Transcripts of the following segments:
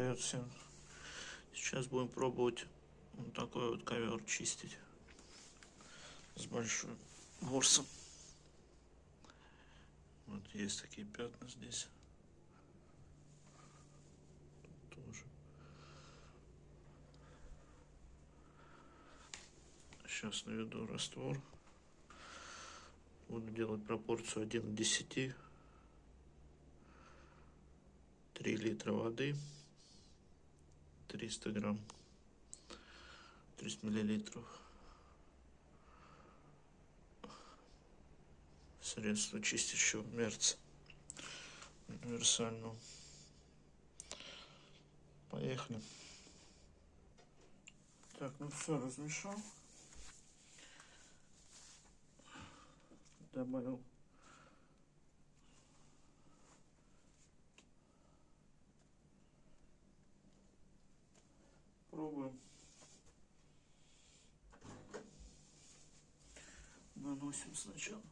Привет всем! Сейчас будем пробовать вот такой вот ковер чистить с большим ворсом. Вот есть такие пятна здесь. Тут тоже. Сейчас наведу раствор. Буду делать пропорцию 1 к 10. 3 литра воды. 300 грамм. 30 миллилитров. Средство чистящего Мерц универсального. Поехали. Так, ну все, размешал. Добавил пробуем. Наносим сначала.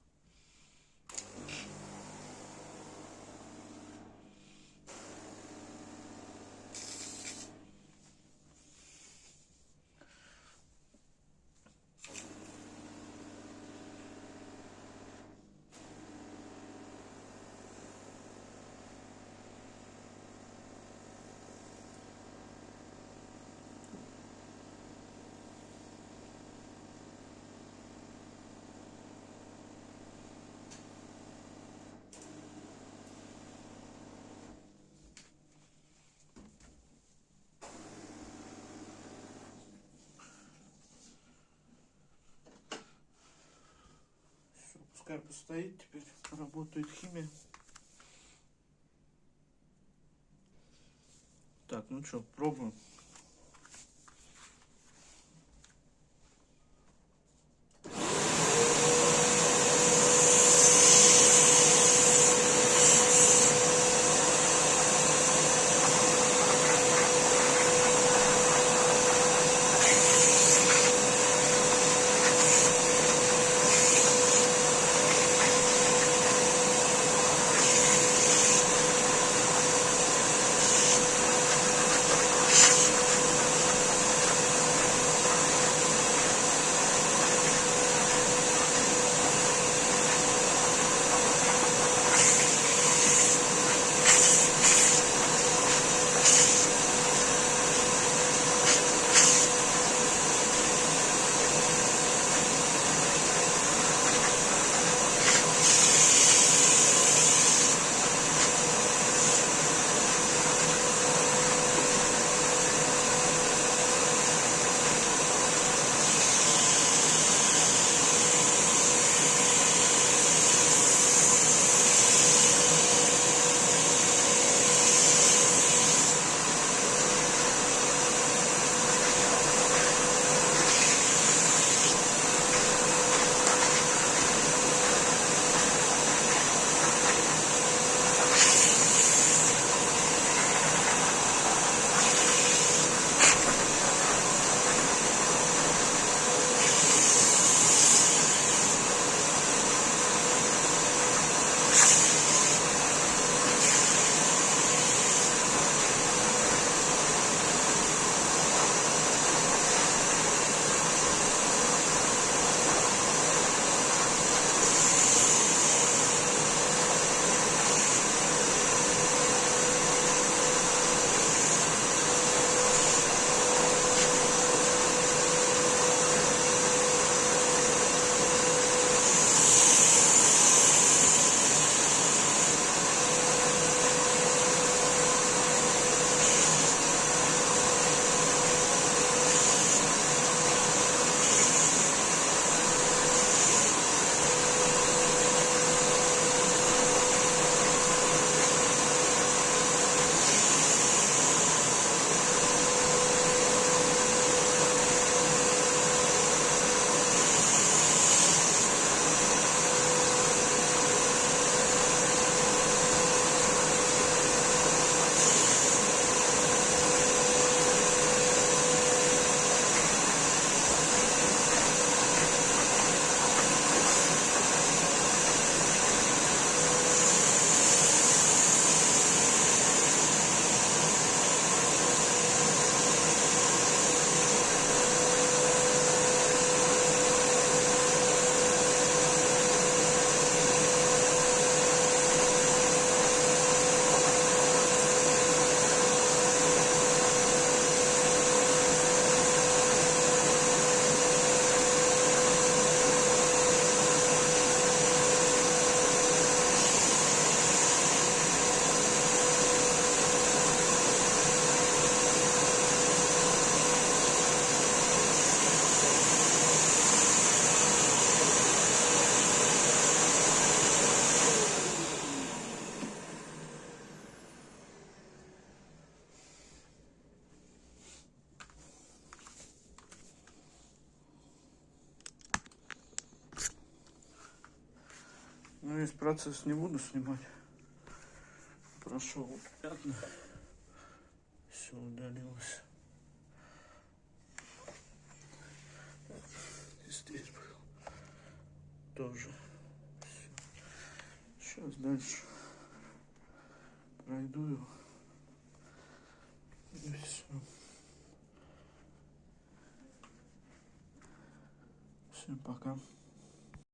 Пускай постоит, теперь работает химия. Так, ну что, пробуем. весь процесс не буду снимать. Прошел пятна. Все удалилось. И здесь был тоже. Все. Сейчас дальше пройду его. И все. Всем пока.